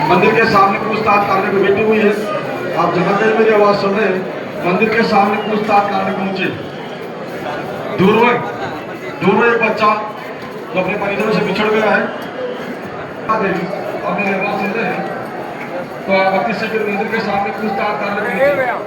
मंदिर के सामने पूछताछ करने को बैठी हुई है। आप जहाँ कहीं मेरी आवाज़ सुन रहे हैं, मंदिर के सामने पूछताछ करने को पहुंचे। दूर एक बच्चा जो अपने परिजनों से बिछड़ गया है और मेरी आवाज़ सुन रहे हैं, तो आप 32 सेकंड मंदिर के सामने पूछताछ करने को पहुंचे।